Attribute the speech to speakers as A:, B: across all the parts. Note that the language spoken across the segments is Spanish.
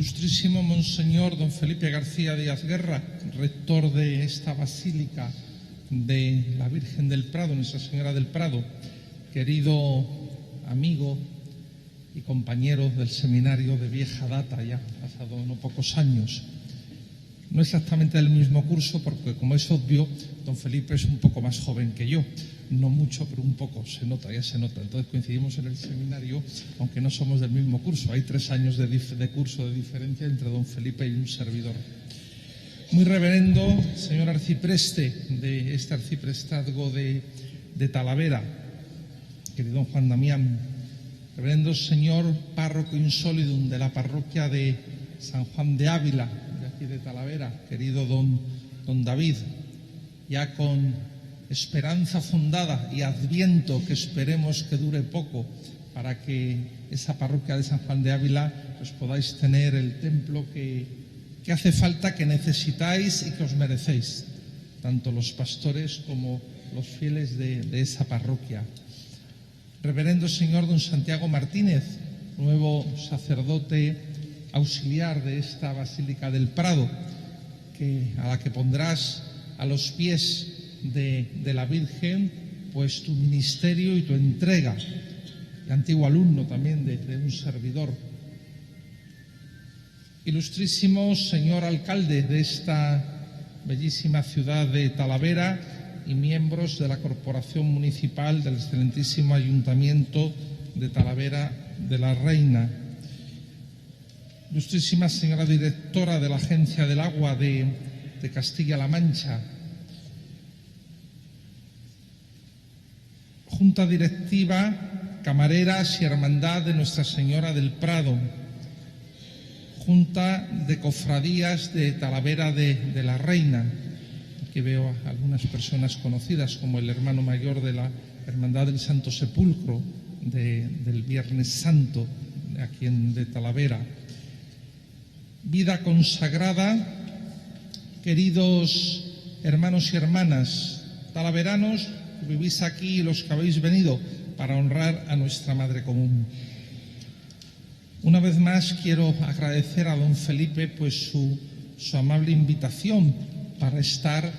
A: Ilustrísimo Monseñor don Felipe García Díaz Guerra, rector de esta Basílica de la Virgen del Prado, Nuestra Señora del Prado, querido amigo y compañero del seminario de vieja data, ya pasado no pocos años. No exactamente del mismo curso, porque como es obvio, don Felipe es un poco más joven que yo. No mucho, pero un poco, se nota, ya se nota. Entonces coincidimos en el seminario, aunque no somos del mismo curso. Hay 3 años de curso de diferencia entre don Felipe y un servidor. Muy reverendo señor arcipreste de este arciprestazgo de Talavera, querido don Juan Damián, reverendo señor párroco insolidum de la parroquia de San Juan de Ávila, de aquí de Talavera, querido don David, ya con esperanza fundada y adviento que esperemos que dure poco para que esa parroquia de San Juan de Ávila pues podáis tener el templo que hace falta, que necesitáis y que os merecéis, tanto los pastores como los fieles de esa parroquia. Reverendo señor don Santiago Martínez, nuevo sacerdote auxiliar de esta Basílica del Prado, a la que pondrás a los pies de la Virgen pues tu ministerio y tu entrega, y antiguo alumno también de un servidor. Ilustrísimo señor alcalde de esta bellísima ciudad de Talavera y miembros de la Corporación Municipal del excelentísimo Ayuntamiento de Talavera de la Reina. Ilustrísima señora directora de la Agencia del Agua de Castilla-La Mancha. Junta Directiva, Camareras y Hermandad de Nuestra Señora del Prado. Junta de Cofradías de Talavera de la Reina. Aquí veo a algunas personas conocidas, como el hermano mayor de la Hermandad del Santo Sepulcro del Viernes Santo, aquí de Talavera. Vida consagrada, queridos hermanos y hermanas talaveranos, vivís aquí y los que habéis venido para honrar a nuestra Madre Común. Una vez más quiero agradecer a don Felipe pues su amable invitación para estar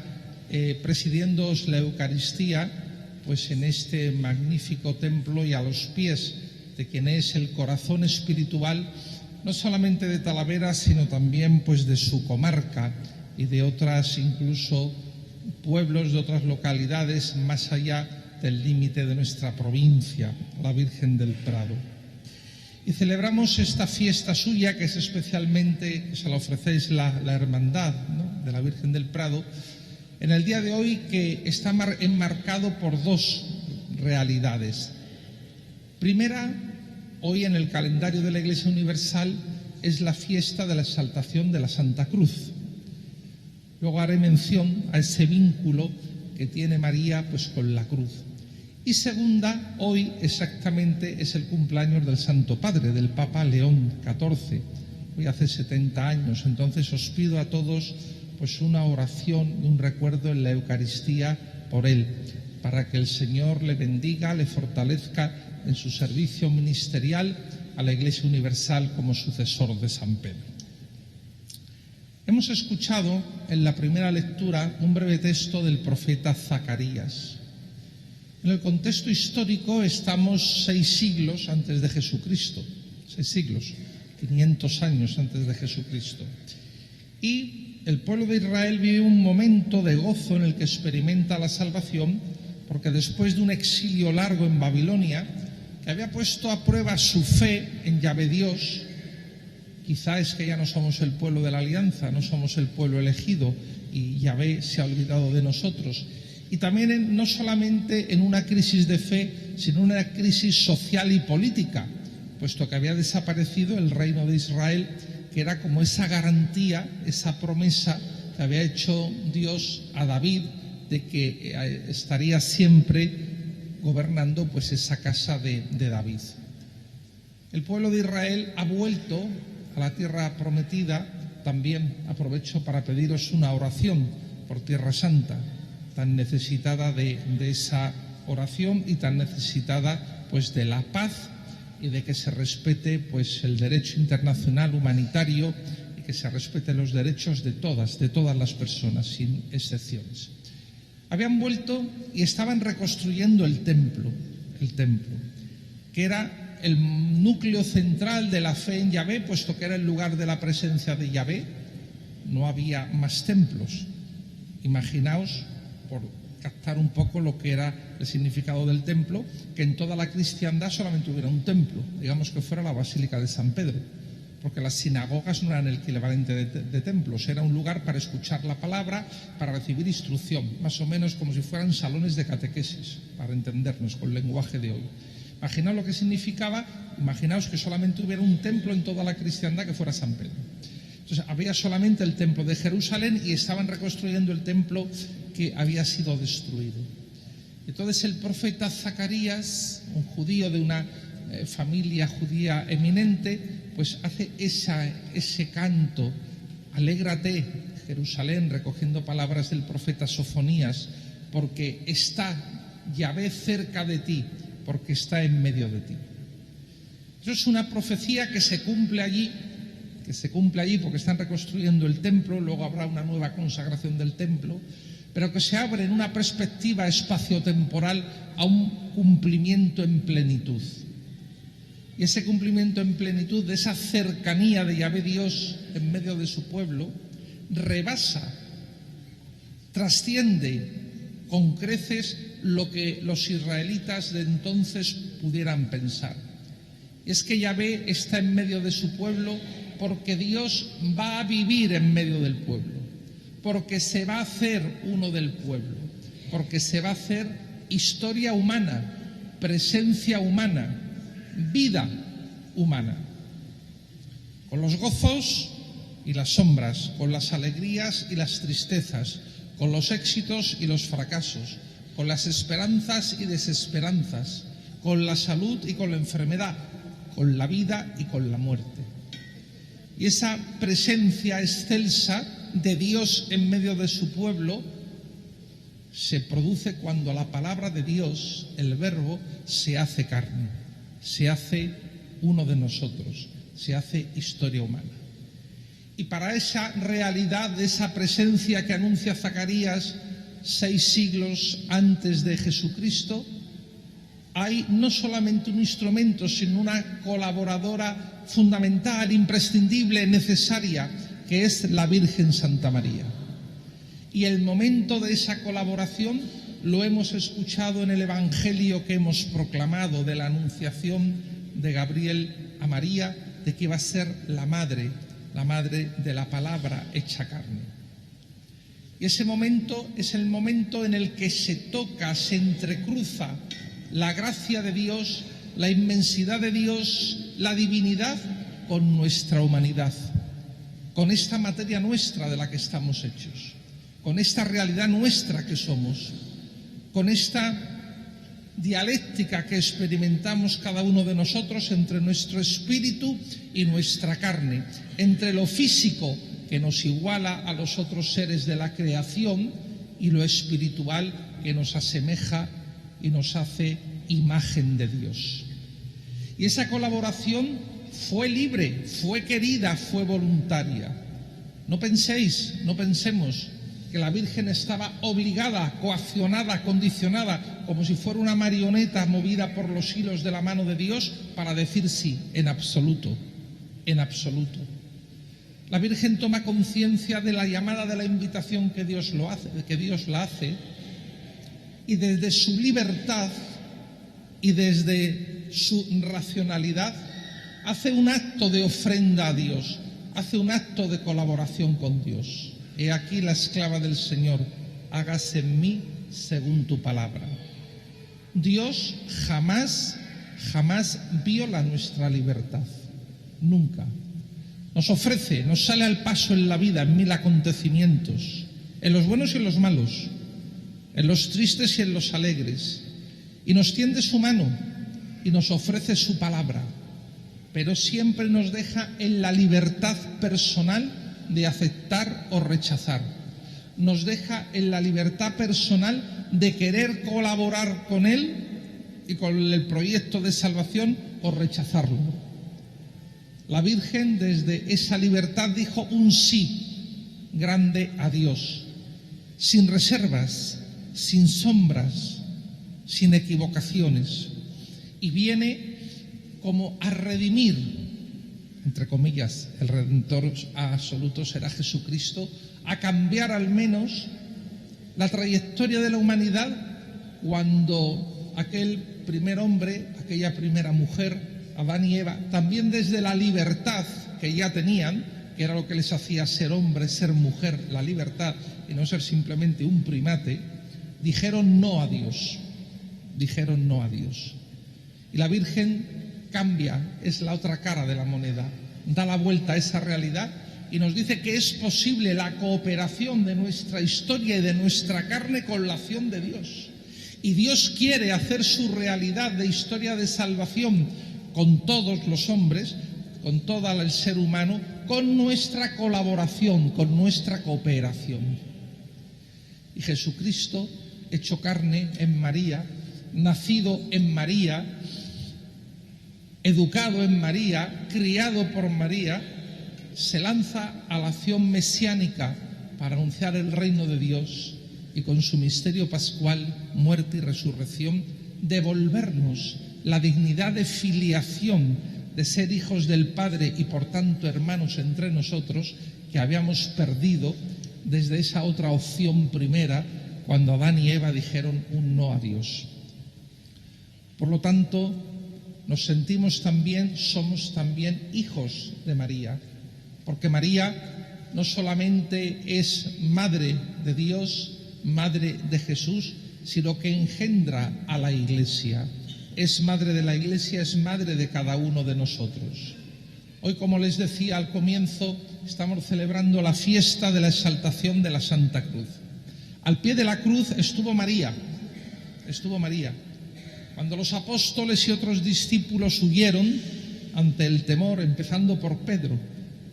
A: presidiéndoos la Eucaristía pues en este magnífico templo y a los pies de quien es el corazón espiritual no solamente de Talavera, sino también pues de su comarca y de otras incluso pueblos de otras localidades más allá del límite de nuestra provincia, la Virgen del Prado. Y celebramos esta fiesta suya, que es especialmente, que se la ofrecéis la hermandad, ¿no?, de la Virgen del Prado, en el día de hoy, que está enmarcado por 2 realidades. Primera, hoy en el calendario de la Iglesia Universal es la fiesta de la exaltación de la Santa Cruz. Luego haré mención a ese vínculo que tiene María pues con la cruz. Y segunda, hoy exactamente es el cumpleaños del Santo Padre, del Papa León XIV. Hoy hace 70 años. Entonces os pido a todos pues una oración y un recuerdo en la Eucaristía por él, para que el Señor le bendiga, le fortalezca en su servicio ministerial a la Iglesia Universal como sucesor de San Pedro. Hemos escuchado en la primera lectura un breve texto del profeta Zacarías. En el contexto histórico estamos 6 siglos antes de Jesucristo, 6 siglos, 500 años antes de Jesucristo. Y el pueblo de Israel vive un momento de gozo en el que experimenta la salvación, porque después de un exilio largo en Babilonia, que había puesto a prueba su fe en Yahvé Dios, quizá es que ya no somos el pueblo de la alianza, no somos el pueblo elegido y Yahvé se ha olvidado de nosotros. Y también no solamente en una crisis de fe, sino en una crisis social y política, puesto que había desaparecido el reino de Israel, que era como esa garantía, esa promesa que había hecho Dios a David de que estaría siempre gobernando pues esa casa de David. El pueblo de Israel ha vuelto a la tierra prometida. También aprovecho para pediros una oración por Tierra Santa, tan necesitada de esa oración y tan necesitada pues de la paz y de que se respete pues el derecho internacional humanitario y que se respeten los derechos de todas las personas, sin excepciones. Habían vuelto y estaban reconstruyendo el templo, que era el núcleo central de la fe en Yahvé, puesto que era el lugar de la presencia de Yahvé. No había más templos. Imaginaos, por captar un poco lo que era el significado del templo, que en toda la cristiandad solamente hubiera un templo, digamos que fuera la Basílica de San Pedro, porque las sinagogas no eran el equivalente de templos, era un lugar para escuchar la palabra, para recibir instrucción, más o menos como si fueran salones de catequesis, para entendernos con el lenguaje de hoy. Imaginaos lo que significaba, imaginaos que solamente hubiera un templo en toda la cristiandad que fuera San Pedro. Entonces había solamente el templo de Jerusalén y estaban reconstruyendo el templo que había sido destruido. Entonces el profeta Zacarías, un judío de una familia judía eminente, pues hace ese canto: alégrate, Jerusalén, recogiendo palabras del profeta Sofonías, porque está Yahvé cerca de ti, porque está en medio de ti. Eso es una profecía que se cumple allí porque están reconstruyendo el templo, luego habrá una nueva consagración del templo, pero que se abre en una perspectiva espaciotemporal a un cumplimiento en plenitud. Y ese cumplimiento en plenitud de esa cercanía de Yahvé Dios en medio de su pueblo rebasa, trasciende con creces lo que los israelitas de entonces pudieran pensar. Es que Yahvé está en medio de su pueblo porque Dios va a vivir en medio del pueblo, porque se va a hacer uno del pueblo, porque se va a hacer historia humana, presencia humana, vida humana, con los gozos y las sombras, con las alegrías y las tristezas, con los éxitos y los fracasos, con las esperanzas y desesperanzas, con la salud y con la enfermedad, con la vida y con la muerte. Y esa presencia excelsa de Dios en medio de su pueblo se produce cuando la palabra de Dios, el Verbo, se hace carne, se hace uno de nosotros, se hace historia humana. Y para esa realidad de esa presencia que anuncia Zacarías 6 siglos antes de Jesucristo, hay no solamente un instrumento, sino una colaboradora fundamental, imprescindible, necesaria, que es la Virgen Santa María. Y el momento de esa colaboración lo hemos escuchado en el Evangelio que hemos proclamado de la anunciación de Gabriel a María, de que iba a ser la madre de la palabra hecha carne. Y ese momento es el momento en el que se toca, se entrecruza la gracia de Dios, la inmensidad de Dios, la divinidad con nuestra humanidad, con esta materia nuestra de la que estamos hechos, con esta realidad nuestra que somos, con esta dialéctica que experimentamos cada uno de nosotros entre nuestro espíritu y nuestra carne, entre lo físico que nos iguala a los otros seres de la creación y lo espiritual que nos asemeja y nos hace imagen de Dios. Y esa colaboración fue libre, fue querida, fue voluntaria. No pensemos que la Virgen estaba obligada, coaccionada, condicionada, como si fuera una marioneta movida por los hilos de la mano de Dios para decir sí, en absoluto, en absoluto. La Virgen toma conciencia de la llamada, de la invitación que Dios la hace, y desde su libertad y desde su racionalidad hace un acto de ofrenda a Dios, hace un acto de colaboración con Dios. He aquí la esclava del Señor, hágase en mí según tu palabra. Dios jamás viola nuestra libertad, nunca. Nos ofrece, nos sale al paso en la vida, en 1000 acontecimientos, en los buenos y en los malos, en los tristes y en los alegres, y nos tiende su mano y nos ofrece su palabra, pero siempre nos deja en la libertad personal de aceptar o rechazar. Nos deja en la libertad personal de querer colaborar con Él y con el proyecto de salvación o rechazarlo. La Virgen desde esa libertad dijo un sí grande a Dios, sin reservas, sin sombras, sin equivocaciones, y viene como a redimir, entre comillas, el Redentor absoluto será Jesucristo, a cambiar al menos la trayectoria de la humanidad cuando aquel primer hombre, aquella primera mujer, Adán y Eva, también desde la libertad que ya tenían, que era lo que les hacía ser hombre, ser mujer, la libertad, y no ser simplemente un primate, dijeron no a Dios, dijeron no a Dios. Y la Virgen cambia, es la otra cara de la moneda, da la vuelta a esa realidad y nos dice que es posible la cooperación de nuestra historia y de nuestra carne con la acción de Dios. Y Dios quiere hacer su realidad de historia de salvación con todos los hombres, con todo el ser humano, con nuestra colaboración, con nuestra cooperación. Y Jesucristo, hecho carne en María, nacido en María, educado en María, criado por María, se lanza a la acción mesiánica para anunciar el reino de Dios y con su misterio pascual, muerte y resurrección, devolvernos la dignidad de filiación, de ser hijos del Padre y por tanto hermanos entre nosotros, que habíamos perdido desde esa otra opción primera cuando Adán y Eva dijeron un no a Dios. Por lo tanto, nos sentimos también, somos también hijos de María, porque María no solamente es madre de Dios, madre de Jesús, sino que engendra a la Iglesia. Es madre de la Iglesia, es madre de cada uno de nosotros. Hoy, como les decía al comienzo, estamos celebrando la fiesta de la exaltación de la Santa Cruz. Al pie de la cruz estuvo María, Cuando los apóstoles y otros discípulos huyeron ante el temor, empezando por Pedro,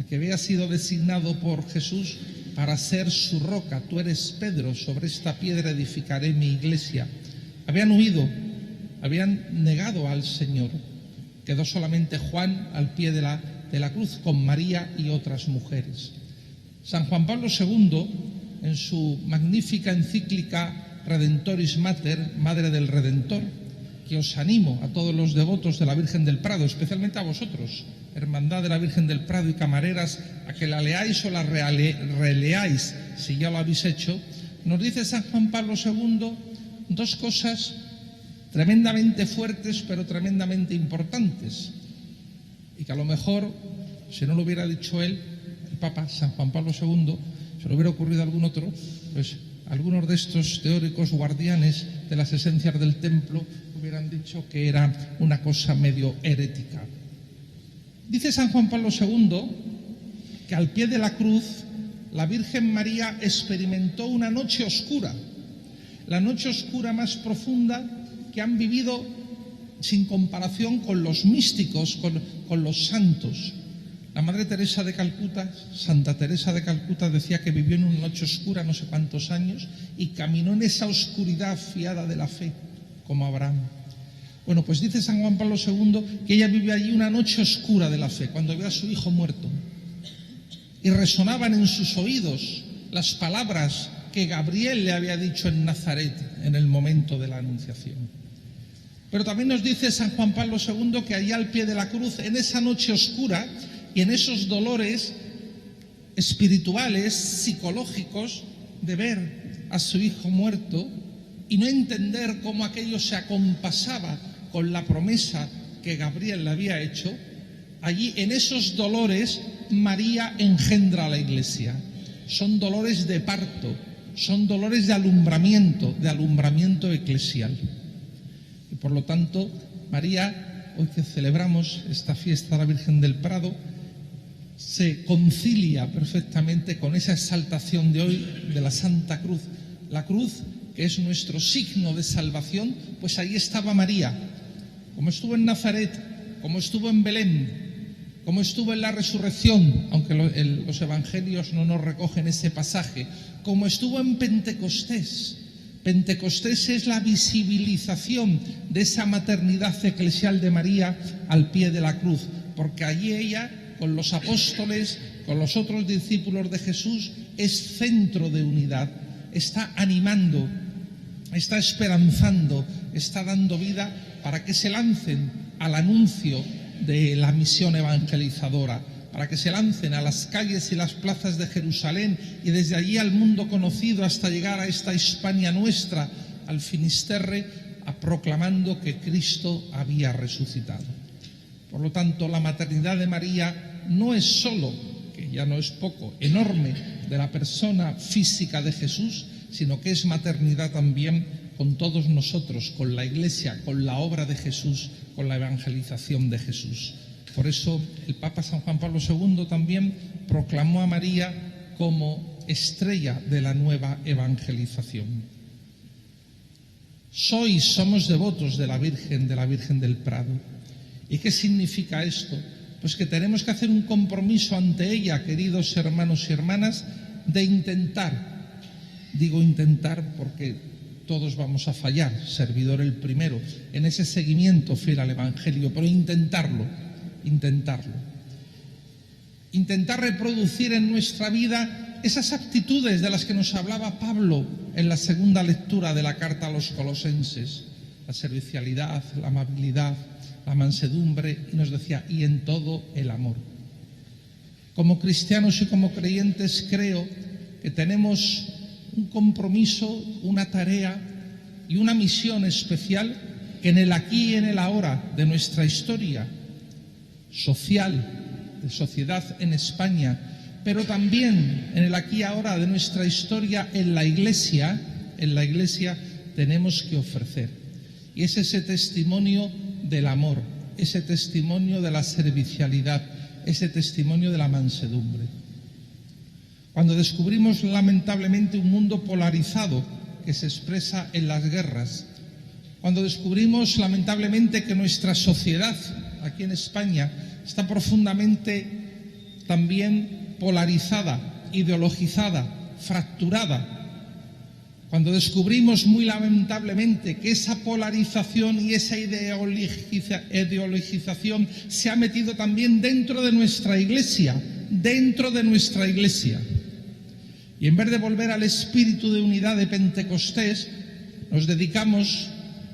A: que había sido designado por Jesús para ser su roca, tú eres Pedro, sobre esta piedra edificaré mi iglesia. Habían huido, habían negado al Señor. Quedó solamente Juan al pie de la cruz con María y otras mujeres. San Juan Pablo II, en su magnífica encíclica Redentoris Mater, Madre del Redentor, que os animo a todos los devotos de la Virgen del Prado, especialmente a vosotros, Hermandad de la Virgen del Prado y camareras, a que la leáis o la releáis si ya lo habéis hecho. Nos dice San Juan Pablo II dos cosas tremendamente fuertes pero tremendamente importantes, y que a lo mejor, si no lo hubiera dicho él, el Papa San Juan Pablo II, se le hubiera ocurrido a algún otro, pues algunos de estos teóricos guardianes de las esencias del templo hubieran dicho que era una cosa medio herética. Dice San Juan Pablo II que al pie de la cruz la Virgen María experimentó una noche oscura, la noche oscura más profunda que han vivido sin comparación con los místicos, con los santos. La Madre Teresa de Calcuta, Santa Teresa de Calcuta, decía que vivió en una noche oscura no sé cuántos años y caminó en esa oscuridad fiada de la fe, como Abraham. Bueno, pues dice San Juan Pablo II que ella vivió allí una noche oscura de la fe, cuando vio a su hijo muerto. Y resonaban en sus oídos las palabras que Gabriel le había dicho en Nazaret en el momento de la Anunciación. Pero también nos dice San Juan Pablo II que allá al pie de la cruz, en esa noche oscura y en esos dolores espirituales, psicológicos, de ver a su hijo muerto y no entender cómo aquello se acompasaba con la promesa que Gabriel le había hecho, allí en esos dolores María engendra a la Iglesia. Son dolores de parto, son dolores de alumbramiento eclesial. Y por lo tanto, María, hoy que celebramos esta fiesta de la Virgen del Prado, se concilia perfectamente con esa exaltación de hoy de la Santa Cruz. La cruz, que es nuestro signo de salvación, pues ahí estaba María, como estuvo en Nazaret, como estuvo en Belén, como estuvo en la resurrección, aunque los evangelios no nos recogen ese pasaje, como estuvo en Pentecostés, Pentecostés es la visibilización de esa maternidad eclesial de María al pie de la cruz, porque allí ella, con los apóstoles, con los otros discípulos de Jesús, es centro de unidad, está animando, está esperanzando, está dando vida para que se lancen al anuncio de la misión evangelizadora, para que se lancen a las calles y las plazas de Jerusalén y desde allí al mundo conocido hasta llegar a esta Hispania nuestra, al Finisterre, proclamando que Cristo había resucitado. Por lo tanto, la maternidad de María no es solo, que ya no es poco, enorme de la persona física de Jesús, sino que es maternidad también con todos nosotros, con la Iglesia, con la obra de Jesús, con la evangelización de Jesús. Por eso el Papa San Juan Pablo II también proclamó a María como estrella de la nueva evangelización. Somos devotos de la Virgen del Prado. ¿Y qué significa esto? Pues que tenemos que hacer un compromiso ante ella, queridos hermanos y hermanas, de intentar, digo intentar porque todos vamos a fallar, servidor el primero, en ese seguimiento fiel al Evangelio, pero intentar reproducir en nuestra vida esas aptitudes de las que nos hablaba Pablo en la segunda lectura de la carta a los Colosenses, la servicialidad, la amabilidad, la mansedumbre, y nos decía, y en todo el amor. Como cristianos y como creyentes creo que tenemos un compromiso, una tarea y una misión especial que en el aquí y en el ahora de nuestra historia social, de sociedad en España, pero también en el aquí y ahora de nuestra historia en la Iglesia tenemos que ofrecer. Y es ese testimonio del amor, ese testimonio de la servicialidad, ese testimonio de la mansedumbre. Cuando descubrimos lamentablemente un mundo polarizado que se expresa en las guerras, cuando descubrimos lamentablemente que nuestra sociedad aquí en España está profundamente también polarizada, ideologizada, fracturada, cuando descubrimos muy lamentablemente que esa polarización y esa ideologización se ha metido también dentro de nuestra Iglesia, y en vez de volver al espíritu de unidad de Pentecostés, nos dedicamos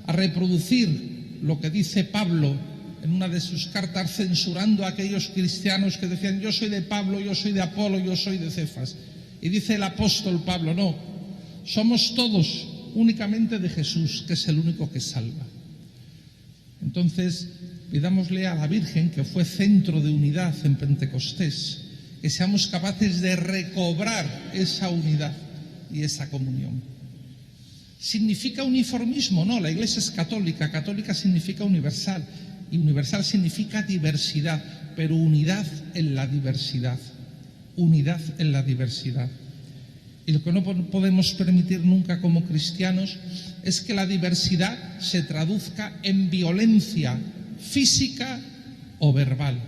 A: a reproducir lo que dice Pablo en una de sus cartas, censurando a aquellos cristianos que decían: yo soy de Pablo, yo soy de Apolo, yo soy de Cefas. Y dice el apóstol Pablo: no, somos todos únicamente de Jesús, que es el único que salva. Entonces, pidámosle a la Virgen, que fue centro de unidad en Pentecostés, que seamos capaces de recobrar esa unidad y esa comunión. ¿Significa uniformismo? No, la Iglesia es católica, católica significa universal, y universal significa diversidad, pero unidad en la diversidad, unidad en la diversidad. Y lo que no podemos permitir nunca como cristianos es que la diversidad se traduzca en violencia física o verbal,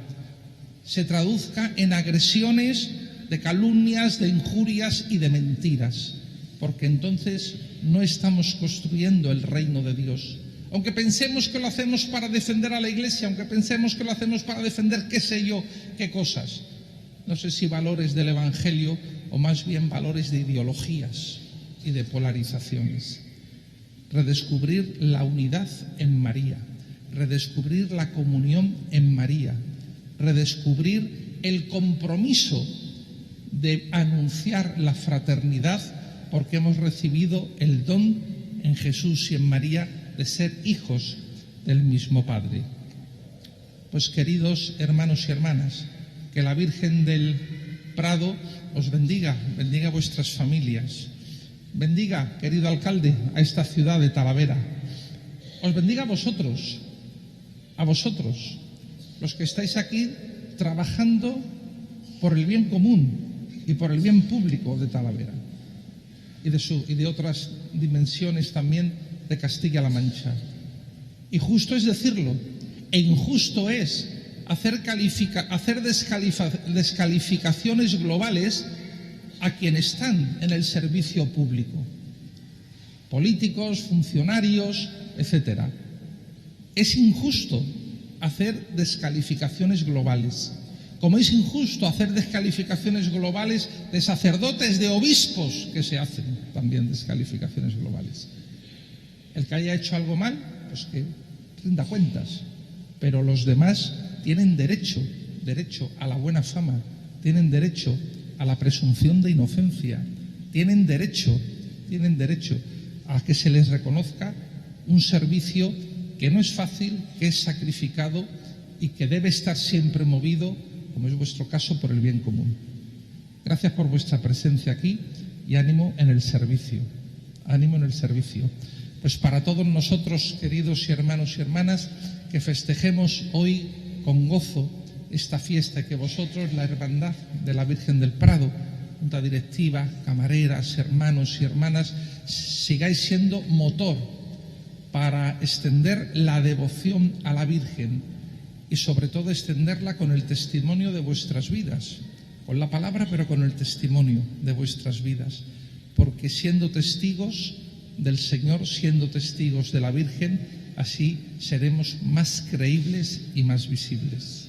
A: se traduzca en agresiones, de calumnias, de injurias y de mentiras, porque entonces no estamos construyendo el reino de Dios. Aunque pensemos que lo hacemos para defender a la Iglesia, aunque pensemos que lo hacemos para defender qué sé yo, qué cosas, no sé si valores del Evangelio o más bien valores de ideologías y de polarizaciones. Redescubrir la unidad en María, redescubrir la comunión en María, redescubrir el compromiso de anunciar la fraternidad, porque hemos recibido el don en Jesús y en María de ser hijos del mismo Padre. Pues queridos hermanos y hermanas, que la Virgen del Prado os bendiga, bendiga vuestras familias, bendiga, querido alcalde, a esta ciudad de Talavera, os bendiga a vosotros, los que estáis aquí trabajando por el bien común y por el bien público de Talavera y de otras dimensiones también de Castilla-La Mancha. Y justo es decirlo, e injusto es hacer descalificaciones globales a quienes están en el servicio público. políticos, funcionarios, etc. Es injusto hacer descalificaciones globales, como es injusto hacer descalificaciones globales de sacerdotes, de obispos, que se hacen también descalificaciones globales. El que haya hecho algo mal, pues que rinda cuentas, pero los demás tienen derecho a la buena fama, tienen derecho a la presunción de inocencia, tienen derecho a que se les reconozca un servicio que no es fácil, que es sacrificado y que debe estar siempre movido, como es vuestro caso, por el bien común. Gracias por vuestra presencia aquí y ánimo en el servicio. Ánimo en el servicio. Pues para todos nosotros, queridos hermanos y hermanas, que festejemos hoy con gozo esta fiesta, que vosotros, la Hermandad de la Virgen del Prado, junta directiva, camareras, hermanos y hermanas, sigáis siendo motor para extender la devoción a la Virgen y sobre todo extenderla con el testimonio de vuestras vidas, con la palabra pero con el testimonio de vuestras vidas, porque siendo testigos del Señor, siendo testigos de la Virgen, así seremos más creíbles y más visibles.